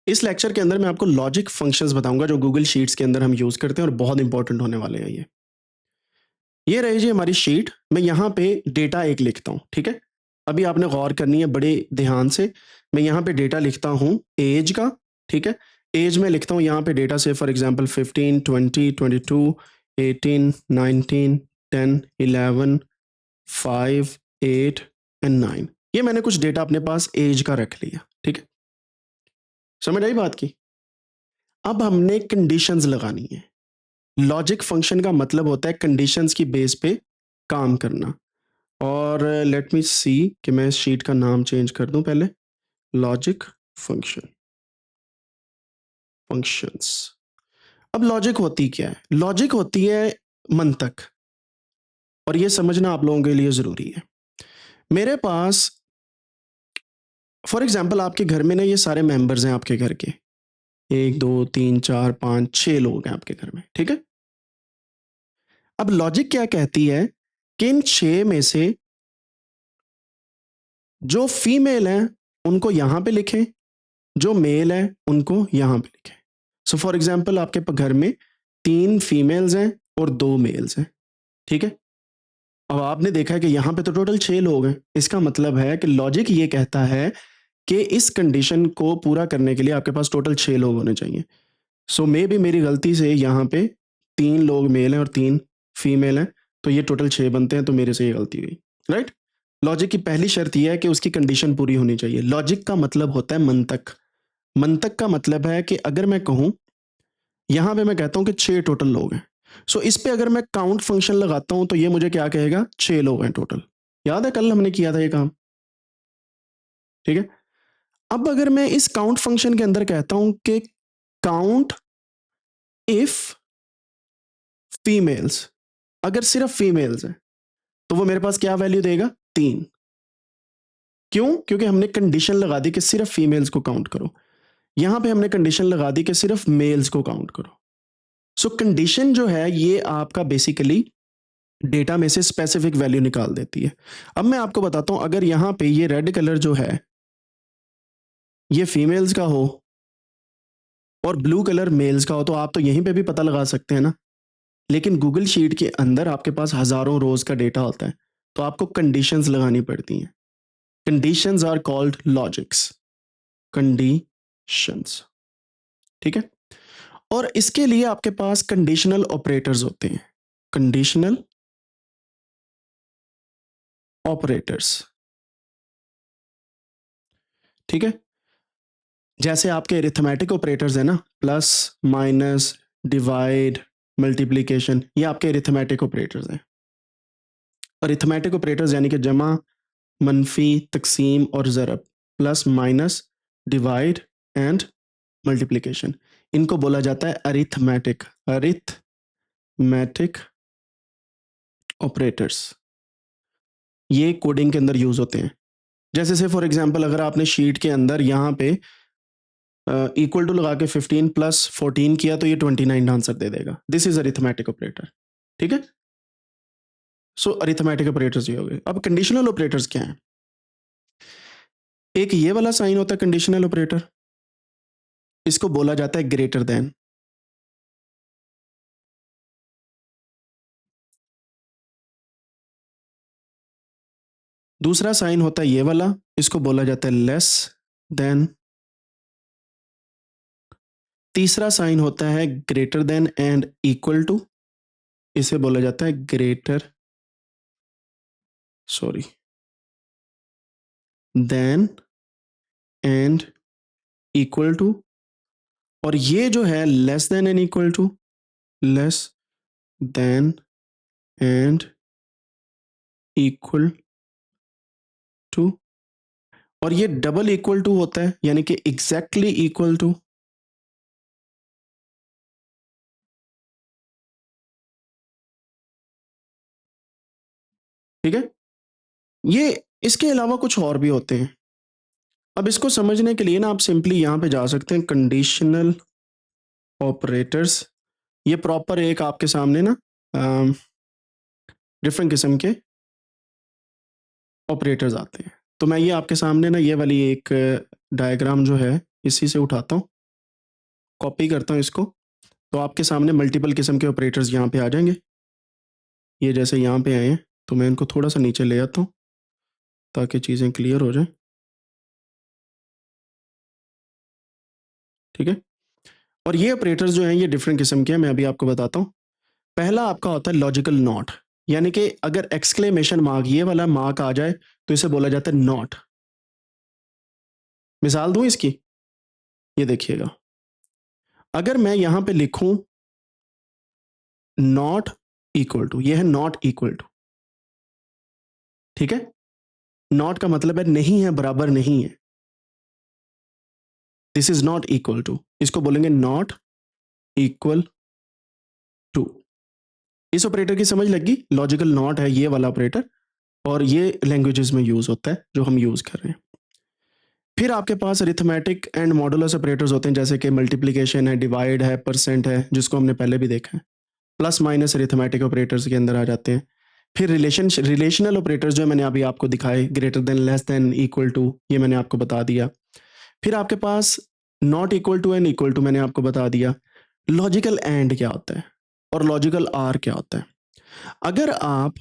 इस लेक्चर के अंदर मैं आपको लॉजिक फंक्शंस बताऊंगा जो गूगल शीट्स के अंदर हम यूज करते हैं और बहुत इंपॉर्टेंट होने वाले हैं ये रही जी हमारी शीट। मैं यहाँ पे डेटा एक लिखता हूँ, ठीक है। अभी आपने गौर करनी है बड़े ध्यान से। मैं यहाँ पे डेटा लिखता हूँ एज का, ठीक है। एज में लिखता हूँ यहाँ पे डेटा से फॉर एग्जांपल 15, 20, 22, 18, 19, 10, 11, 5, 8 एंड 9। ये मैंने कुछ डेटा अपने पास एज का रख लिया, ठीक है। समझ आई बात की। अब हमने कंडीशंस लगानी है। लॉजिक फंक्शन का मतलब होता है कंडीशंस की बेस पे काम करना। और लेट मी सी कि मैं इस शीट का नाम चेंज कर दूं पहले। Logic function, functions. अब लॉजिक होती क्या है? लॉजिक होती है मंतक, और ये समझना आप लोगों के लिए जरूरी है। मेरे पास फॉर एग्जांपल आपके घर में ना ये सारे मेंबर्स हैं आपके घर के, 1 2 3 4 5 6 लोग हैं आपके घर में, ठीक है। अब लॉजिक क्या कहती है कि इन 6 में से जो फीमेल हैं उनको यहां पे लिखें, जो मेल है उनको यहां पे लिखें। सो फॉर एग्जांपल आपके घर में 3 फीमेल्स हैं और 2 मेल्स हैं, ठीक है। अब आपने देखा है कि यहां पे तो टोटल 6 लोग हैं। इसका मतलब है कि लॉजिक ये कहता है कि इस कंडीशन को पूरा करने के लिए आपके पास टोटल 6 लोग होने चाहिए। सो मे भी मेरी गलती से यहाँ पे 3 लोग मेल हैं और 3 फीमेल हैं, तो ये टोटल 6 बनते हैं, तो मेरे से ये गलती हुई, राइट। लॉजिक की पहली शर्त यह है कि उसकी कंडीशन पूरी होनी चाहिए। लॉजिक का मतलब होता है मंतक। मंतक का मतलब है कि अगर मैं कहूं, यहां पे मैं कहता हूं कि 6 टोटल लोग हैं, सो इस पे अगर मैं काउंट फंक्शन लगाता हूं तो ये मुझे क्या कहेगा? 6 लोग हैं टोटल। याद है कल हमने किया था ये काम, ठीक है। अब अगर मैं इस काउंट फंक्शन के अंदर कहता हूं कि काउंट इफ फीमेल्स, अगर सिर्फ फीमेल्स है तो वो मेरे पास क्या वैल्यू देगा? 3। क्यों? क्योंकि हमने कंडीशन लगा दी कि सिर्फ फीमेल्स को काउंट करो। यहां पे हमने कंडीशन लगा दी कि सिर्फ मेल्स को काउंट करो। सो कंडीशन जो है ये आपका बेसिकली डेटा में से स्पेसिफिक वैल्यू निकाल देती है। अब मैं आपको बताता हूं, अगर यहां पे ये रेड कलर जो है ये फीमेल्स का हो और ब्लू कलर मेल्स का हो, तो आप तो यहीं पे भी पता लगा सकते हैं ना। लेकिन गूगल शीट के अंदर आपके पास हजारों रोज का डेटा होता है, तो आपको कंडीशंस लगानी पड़ती हैं। Conditions are called logics, conditions, ठीक है। और इसके लिए आपके पास कंडीशनल ऑपरेटर्स होते हैं, कंडीशनल ऑपरेटर्स, ठीक है। जैसे आपके अरिथमेटिक ऑपरेटर्स है ना, प्लस माइनस डिवाइड मल्टीप्लिकेशन, ये आपके अरिथमेटिक ऑपरेटर्स हैं। अरिथमेटिक ऑपरेटर्स यानी कि जमा, मनफी, तकसीम और ज़रब, plus minus divide and multiplication, इनको बोला जाता है अरिथमेटिक, अरिथमेटिक ऑपरेटर्स। ये कोडिंग के अंदर यूज होते हैं। जैसे से फॉर एग्जांपल अगर आपने शीट के अंदर यहाँ पे इक्वल टू लगा के 15 प्लस 14 किया तो ये 29 आंसर दे देगा। दिस इज अरिथमेटिक ऑपरेटर, ठीक है। सो अरिथमेटिक ऑपरेटर्स ये हो गए। अब कंडीशनल ऑपरेटर्स क्या हैं? एक ये वाला साइन होता है कंडीशनल ऑपरेटर, इसको बोला जाता है ग्रेटर देन। दूसरा साइन होता है ये वाला, इसको बोला जाता है लेस देन। तीसरा साइन होता है greater than and equal to, इसे बोला जाता है greater, sorry, than and equal to. और ये जो है less than and equal to, less than and equal to, और ये डबल इक्वल टू होता है यानी कि एग्जैक्टली इक्वल टू, ठीक है। ये इसके अलावा कुछ और भी होते हैं। अब इसको समझने के लिए ना आप सिंपली यहां पे जा सकते हैं कंडीशनल ऑपरेटर्स। ये प्रॉपर एक आपके सामने ना डिफरेंट किस्म के ऑपरेटर्स आते हैं। तो मैं ये आपके सामने ना ये वाली एक डायग्राम जो है इसी से उठाता हूं। कॉपी करता हूँ इसको, तो आपके सामने मल्टीपल किस्म के ऑपरेटर्स यहाँ पे आ जाएंगे। ये जैसे यहाँ पे आए हैं तो मैं इनको थोड़ा सा नीचे ले आता हूँ ताकि चीज़ें क्लियर हो जाएं। ठीक है, और ये ऑपरेटर्स जो हैं ये डिफरेंट किस्म के हैं, मैं अभी आपको बताता हूँ। पहला आपका होता है लॉजिकल नॉट, यानी कि अगर एक्सक्लेमेशन मार्क ये वाला मार्क आ जाए तो इसे बोला जाता है नॉट। मिसाल दूं इसकी, ये देखिएगा, अगर मैं यहां पे लिखूं नॉट इक्वल टू, ये है नॉट इक्वल टू, ठीक है, नॉट का मतलब है नहीं है, बराबर नहीं है, this is not equal to, इसको बोलेंगे नॉट इक्वल टू। इस ऑपरेटर की समझ लगी, लॉजिकल नॉट है ये वाला ऑपरेटर, और ये लैंग्वेजेस में यूज होता है जो हम यूज कर रहे हैं। फिर आपके पास अरिथमेटिक एंड मॉडुलस ऑपरेटर्स होते हैं, जैसे कि मल्टीप्लिकेशन है, डिवाइड है, परसेंट है, जिसको हमने पहले भी देखा है। प्लस माइनस अरिथमेटिक ऑपरेटर्स के अंदर आ जाते हैं। फिर रिलेशनल ऑपरेटर्स जो मैंने अभी आपको दिखाए, greater than, less than, equal to, ये मैंने आपको बता दिया। फिर आपके पास not equal to and equal to मैंने आपको बता दिया। लॉजिकल एंड क्या होता है और लॉजिकल आर क्या होता है। अगर आप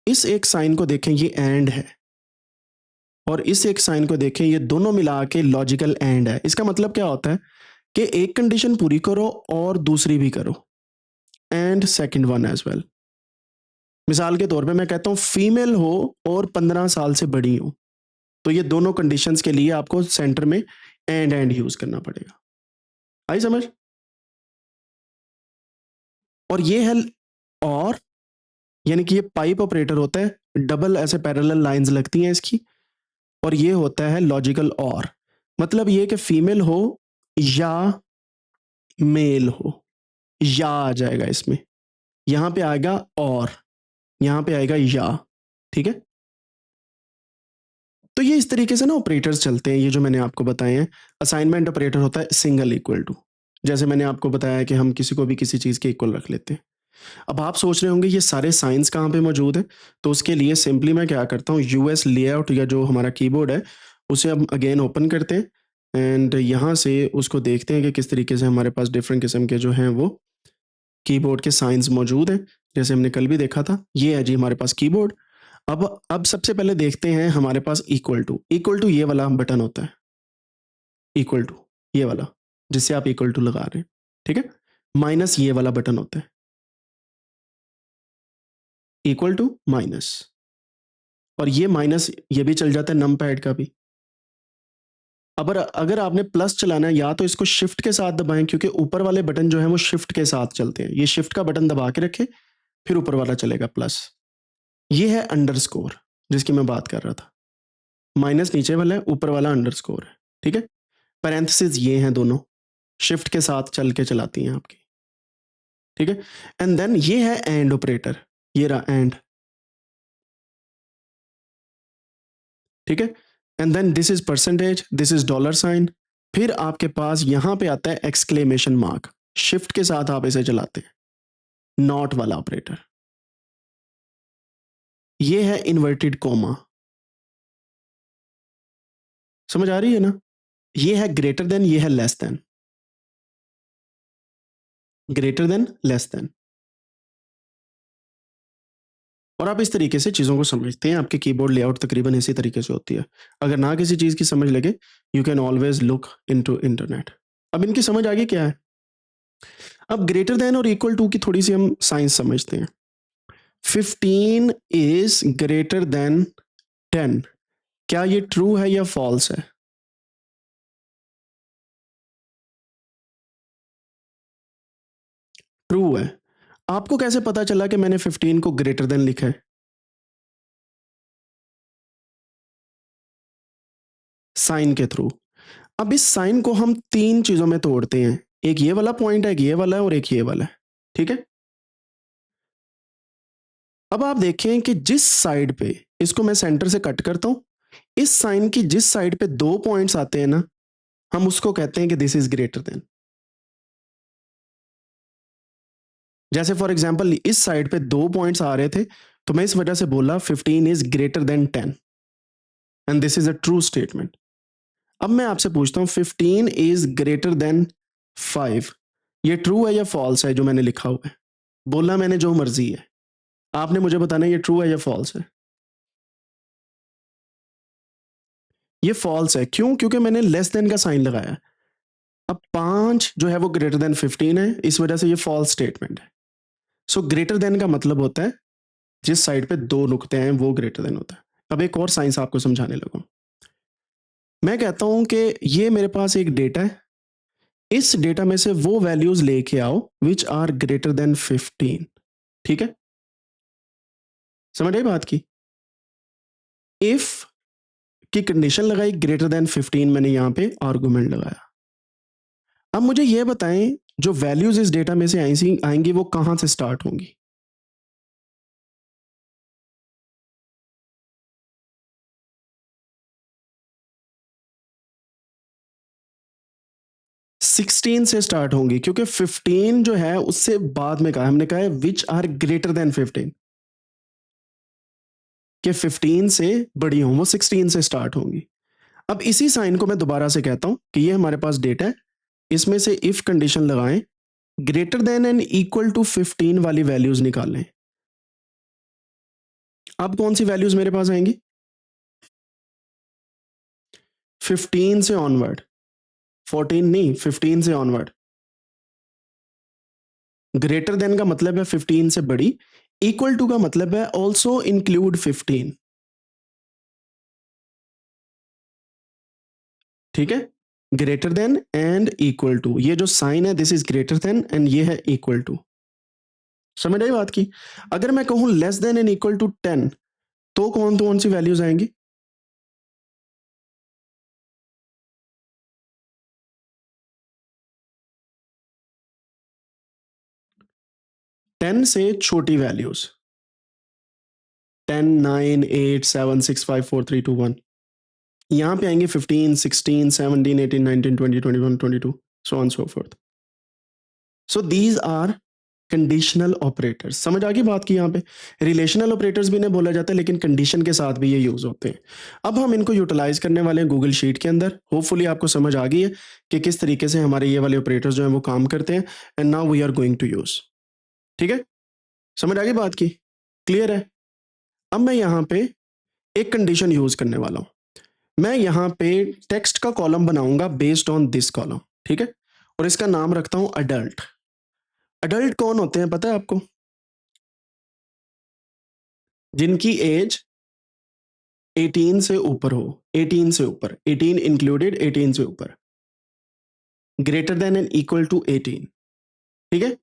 इस एक साइन को देखें, ये एंड है, और इस एक साइन को देखें, ये दोनों मिला के लॉजिकल एंड है। इसका मतलब क्या होता है कि एक कंडीशन पूरी करो और दूसरी भी करो, and second one as well. मिसाल के तौर पे मैं कहता हूं फीमेल हो और 15 साल से बड़ी हो, तो ये दोनों कंडीशंस के लिए आपको सेंटर में एंड यूज करना पड़ेगा। आई समझ। और ये है और, यानी कि ये पाइप ऑपरेटर होता है, डबल ऐसे पैरेलल लाइंस लगती हैं इसकी, और ये होता है लॉजिकल और। मतलब ये कि फीमेल हो या मेल हो, या आ जाएगा इसमें, यहां पे आएगा और, यहां पे आएगा या। ठीक है, तो ये इस तरीके से ना ऑपरेटर्स चलते हैं, ये जो मैंने आपको बताए हैं। असाइनमेंट ऑपरेटर होता है सिंगल इक्वल टू, जैसे मैंने आपको बताया कि हम किसी को भी किसी चीज़ के इक्वल रख लेते हैं। अब आप सोच रहे होंगे ये सारे साइंस कहाँ पे मौजूद है, तो उसके लिए सिंपली मैं क्या करता हूँ, यूएस लेआउट या जो हमारा कीबोर्ड है उसे हम अगेन ओपन करते हैं, एंड यहाँ से उसको देखते हैं कि किस तरीके से हमारे पास डिफरेंट किस्म के जो हैं वो कीबोर्ड के साइंस मौजूद हैं। जैसे हमने कल भी देखा था, ये है जी हमारे पास कीबोर्ड। अब सबसे पहले देखते हैं हमारे पास इक्वल टू ये वाला बटन होता है, इक्वल टू ये वाला, जिससे आप इक्वल टू लगा रहे हैं। ठीक है, माइनस ये वाला बटन होता है, इक्वल टू माइनस, और ये माइनस ये भी चल जाता है नम पैड का भी। अब अगर आपने प्लस चलाना है, या तो इसको शिफ्ट के साथ दबाएं, क्योंकि ऊपर वाले बटन जो है वो शिफ्ट के साथ चलते हैं। ये शिफ्ट का बटन दबा के रखें, फिर ऊपर वाला चलेगा प्लस। ये है अंडरस्कोर जिसकी मैं बात कर रहा था, माइनस नीचे वाला है, ऊपर वाला अंडरस्कोर है। ठीक है, पैरेंथेसिस ये हैं दोनों, शिफ्ट के साथ चल के चलाती हैं आपकी। ठीक है, एंड देन ये है एंड ऑपरेटर, ये रहा एंड। ठीक है, and then this is percentage, this is dollar sign. फिर आपके पास यहां पे आता है एक्सक्लेमेशन मार्क, शिफ्ट के साथ आप इसे चलाते हैं, नॉट वाला ऑपरेटर। ये है इन्वर्टेड कोमा, समझ आ रही है ना। ये है ग्रेटर देन, ये है less then, greater than, less then. और आप इस तरीके से चीज़ों को समझते हैं। आपके कीबोर्ड लेआउट तकरीबन इसी तरीके से होती है। अगर ना किसी चीज़ की समझ लगे, you can always look into internet. अब इनकी समझ आगे क्या है। अब ग्रेटर देन और इक्वल टू की थोड़ी सी हम साइंस समझते हैं। 15 इज ग्रेटर देन 10, क्या ये ट्रू है या फॉल्स है। ट्रू है। आपको कैसे पता चला कि मैंने 15 को ग्रेटर देन लिखा है। साइन के थ्रू। अब इस साइन को हम तीन चीजों में तोड़ते हैं, एक ये वाला पॉइंट है, एक ये वाला है, और एक ये वाला है। ठीक है, अब आप देखें कि जिस साइड पे, इसको मैं सेंटर से कट करता हूं, इस साइन की जिस साइड पे दो पॉइंट्स आते हैं ना, हम उसको कहते हैं कि दिस इज ग्रेटर देन। जैसे फॉर एग्जांपल इस साइड पे दो पॉइंट्स आ रहे थे, तो मैं इस वजह से बोला 15 is greater then 10, and this is a true statement. अब मैं आपसे पूछता हूं 15 इज ग्रेटर देन 5। ये ट्रू है या फॉल्स है जो मैंने लिखा हुआ है? बोलना मैंने जो मर्जी है, आपने मुझे बताना ये ट्रू है या फॉल्स है। ये फॉल्स है, क्यों? क्योंकि मैंने लेस देन का साइन लगाया। अब 5 जो है वो ग्रेटर देन 15 है, इस वजह से ये फॉल्स स्टेटमेंट है। सो ग्रेटर देन का मतलब होता है जिस साइड पे 2 नुक्ते हैं वो ग्रेटर देन होता है। अब एक और साइंस आपको समझाने लगा। मैं कहता हूं कि ये मेरे पास एक डेटा है, इस डेटा में से वो वैल्यूज लेके आओ विच आर ग्रेटर देन 15। ठीक है, समझ आई बात की? इफ की कंडीशन लगाई, ग्रेटर देन 15 मैंने यहां पे आर्गुमेंट लगाया। अब मुझे ये बताएं जो वैल्यूज इस डेटा में से आएंगी वो कहां से स्टार्ट होंगी? 16 से स्टार्ट होंगी, क्योंकि 15 जो है उससे बाद में कहा, हमने कहा है विच आर ग्रेटर देन 15, कि 15 से बड़ी हों, वो 16 से स्टार्ट होंगी। अब इसी साइन को मैं दोबारा से कहता हूं कि ये हमारे पास डेटा है, इसमें से इफ कंडीशन लगाएं, greater than and equal to 15 वाली वैल्यूज निकालें। अब कौन सी वैल्यूज मेरे पास आएंगी? 15 से ऑनवर्ड, 14 नहीं, 15 से ऑनवर्ड। ग्रेटर देन का मतलब है 15 से बड़ी, इक्वल टू का मतलब है ऑल्सो इंक्लूड 15। ठीक है, greater than and equal to, ये जो साइन है this is greater than and ये है इक्वल टू। समझ आई बात की? अगर मैं कहूं less than and equal to 10, तो कौन सी वैल्यूज आएंगी? 10 से छोटी वैल्यूज, 10, 9, 8, 7, 6, 5, 4, 3, 2, 1। यहां पे आएंगे 15, 16, 17, 18, 19, 20, 21, 22, so on so forth. So these are conditional operators. समझ आ गई बात की? यहाँ पे रिलेशनल ऑपरेटर्स भी इन्हें बोला जाता है, लेकिन कंडीशन के साथ भी ये यूज होते हैं। अब हम इनको यूटिलाइज करने वाले हैं गूगल शीट के अंदर। होपफुली आपको समझ आ गई है कि किस तरीके से हमारे ये वाले ऑपरेटर्स जो हैं वो काम करते हैं, and now we are going to use. ठीक है, समझ आ गई बात की? क्लियर है? अब मैं यहाँ पे एक कंडीशन यूज करने वाला हूं। मैं यहाँ पे टेक्स्ट का कॉलम बनाऊंगा बेस्ड ऑन दिस कॉलम। ठीक है, और इसका नाम रखता हूं अडल्ट। अडल्ट कौन होते हैं पता है आपको? जिनकी एज 18 से ऊपर हो, 18 से ऊपर, 18 इंक्लूडेड, 18 से ऊपर, greater than and equal to 18। ठीक है,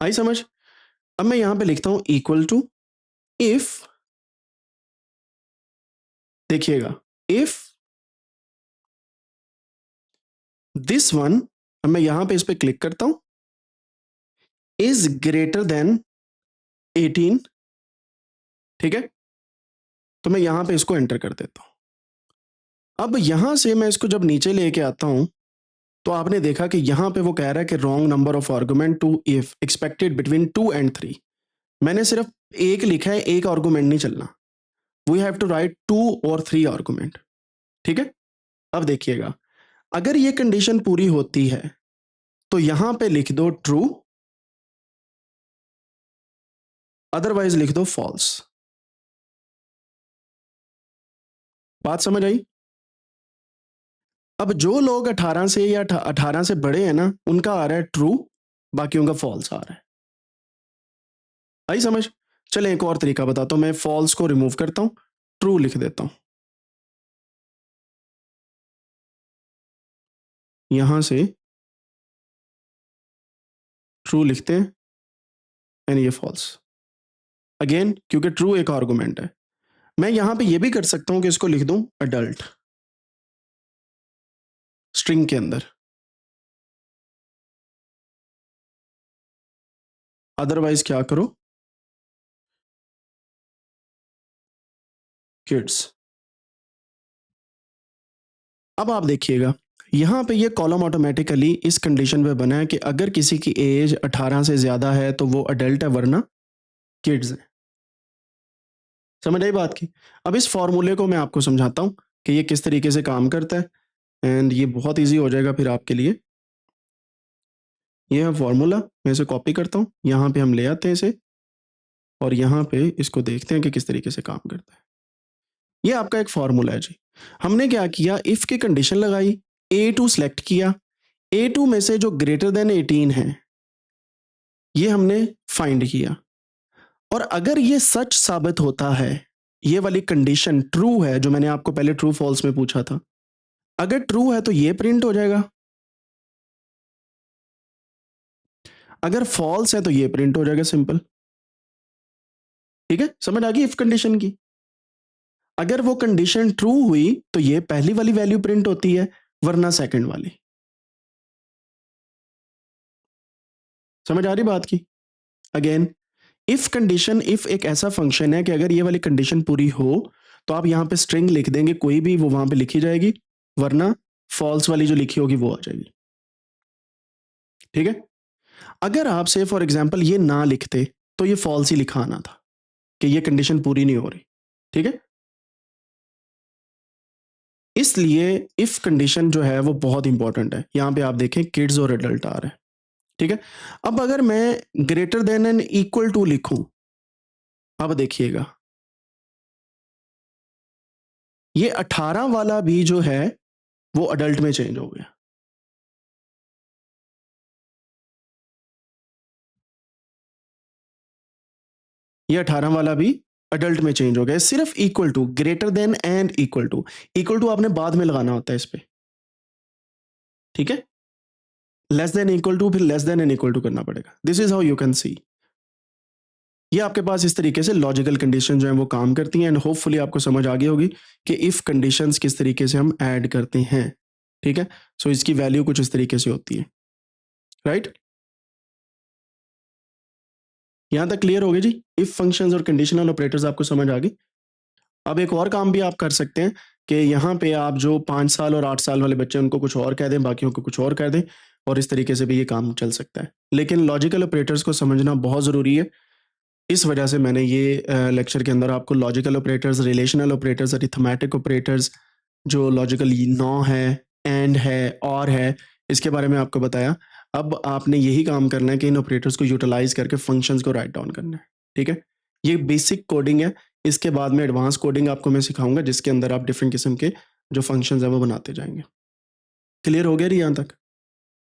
आई समझ? अब मैं यहां पे लिखता हूं इक्वल टू, इफ, देखिएगा, इफ दिस वन, अब मैं यहां पे इस पे क्लिक करता हूं, इज ग्रेटर देन 18। ठीक है, तो मैं यहां पे इसको एंटर कर देता हूं। अब यहां से मैं इसको जब नीचे लेके आता हूं, तो आपने देखा कि यहां पे वो कह रहा है कि wrong number of argument to if expected between 2 and 3। मैंने सिर्फ एक लिखा है, एक आर्गुमेंट नहीं चलना, वी हैव टू राइट 2 और 3 आर्गुमेंट। ठीक है, अब देखिएगा, अगर ये कंडीशन पूरी होती है तो यहां पे लिख दो ट्रू, अदरवाइज लिख दो फॉल्स। बात समझ आई? अब जो लोग 18 से या 18 से बड़े हैं ना, उनका आ रहा है ट्रू, बाकियों का फॉल्स आ रहा है। आई समझ? चले एक और तरीका बताता हूं, मैं फॉल्स को रिमूव करता हूं, ट्रू लिख देता हूं। यहां से ट्रू लिखते हैं एंड ये फॉल्स, अगेन क्योंकि ट्रू एक आर्गुमेंट है। मैं यहां पे ये भी कर सकता हूं कि इसको लिख दूं अडल्ट स्ट्रिंग के अंदर, अदरवाइज क्या करो, किड्स। अब आप देखिएगा, यहां पे ये कॉलम ऑटोमेटिकली इस कंडीशन पे बना है कि अगर किसी की एज 18 से ज्यादा है तो वो अडल्ट है, वरना किड्स है। समझ आई बात की? अब इस फॉर्मूले को मैं आपको समझाता हूं कि ये किस तरीके से काम करता है, एंड ये बहुत ईजी हो जाएगा फिर आपके लिए। ये है फॉर्मूला, मैं इसे कॉपी करता हूँ, यहाँ पे हम ले आते हैं इसे और यहाँ पे इसको देखते हैं कि किस तरीके से काम करता है। ये आपका एक फॉर्मूला है जी। हमने क्या किया, इफ की कंडीशन लगाई, A2 सेलेक्ट किया, A2 में से जो ग्रेटर देन 18 है ये हमने फाइंड किया, और अगर ये सच साबित होता है, ये वाली कंडीशन ट्रू है जो मैंने आपको पहले ट्रू फॉल्स में पूछा था, अगर ट्रू है तो ये प्रिंट हो जाएगा, अगर फॉल्स है तो ये प्रिंट हो जाएगा, सिंपल। ठीक है, समझ आ गई इफ कंडीशन की। अगर वो कंडीशन ट्रू हुई तो ये पहली वाली वैल्यू प्रिंट होती है, वरना सेकंड वाली। समझ आ रही बात की? अगेन, इफ कंडीशन, इफ एक ऐसा फंक्शन है कि अगर ये वाली कंडीशन पूरी हो तो आप यहां पे स्ट्रिंग लिख देंगे कोई भी, वो वहां पे लिखी जाएगी, वरना फॉल्स वाली जो लिखी होगी वो आ जाएगी। ठीक है, अगर आप से फॉर एग्जांपल ये ना लिखते तो ये फॉल्स ही लिखा आना था कि ये कंडीशन पूरी नहीं हो रही। ठीक है, इसलिए इफ कंडीशन जो है वो बहुत इंपॉर्टेंट है। यहां पे आप देखें किड्स और एडल्ट आ रहे हैं। ठीक है, अब अगर मैं greater than and equal to लिखूं, अब देखिएगा ये 18 वाला भी जो है वो अडल्ट में चेंज हो गया। ये 18 वाला भी अडल्ट में चेंज हो गया, सिर्फ equal to, greater than and equal to. Equal to आपने बाद में लगाना होता है इस पे। ठीक है, लेस देन इक्वल टू, फिर less than and equal to करना पड़ेगा। This is how you can see. ये आपके पास इस तरीके से लॉजिकल कंडीशन जो है वो काम करती हैं, एंड होपफुली आपको समझ आ गई होगी कि इफ कंडीशंस किस तरीके से हम ऐड करते हैं। ठीक है, सो इसकी वैल्यू कुछ इस तरीके से होती है। राइट, यहां तक क्लियर हो गई जी? इफ फंक्शंस और कंडीशनल ऑपरेटर्स आपको समझ आ गई। अब एक और काम भी आप कर सकते हैं कि यहाँ पे आप जो 5 साल और 8 साल वाले बच्चे हैं उनको कुछ और कह दें, बाकियों को कुछ और कह दें, और इस तरीके से भी ये काम चल सकता है। लेकिन लॉजिकल ऑपरेटर्स को समझना बहुत ज़रूरी है। इस वजह से मैंने ये लेक्चर के अंदर आपको logical operators, relational operators, arithmetic operators, जो लॉजिकल नॉ है, एंड है, और है, इसके बारे में आपको बताया। अब आपने यही काम करना है कि इन ऑपरेटर्स को यूटिलाइज करके फंक्शंस को राइट डाउन करना है। ठीक है, ये बेसिक कोडिंग है। इसके बाद में एडवांस कोडिंग आपको मैं सिखाऊंगा जिसके अंदर आप डिफरेंट किस्म के जो फंक्शंस हैं वो बनाते जाएंगे। क्लियर हो गया जी यहाँ तक?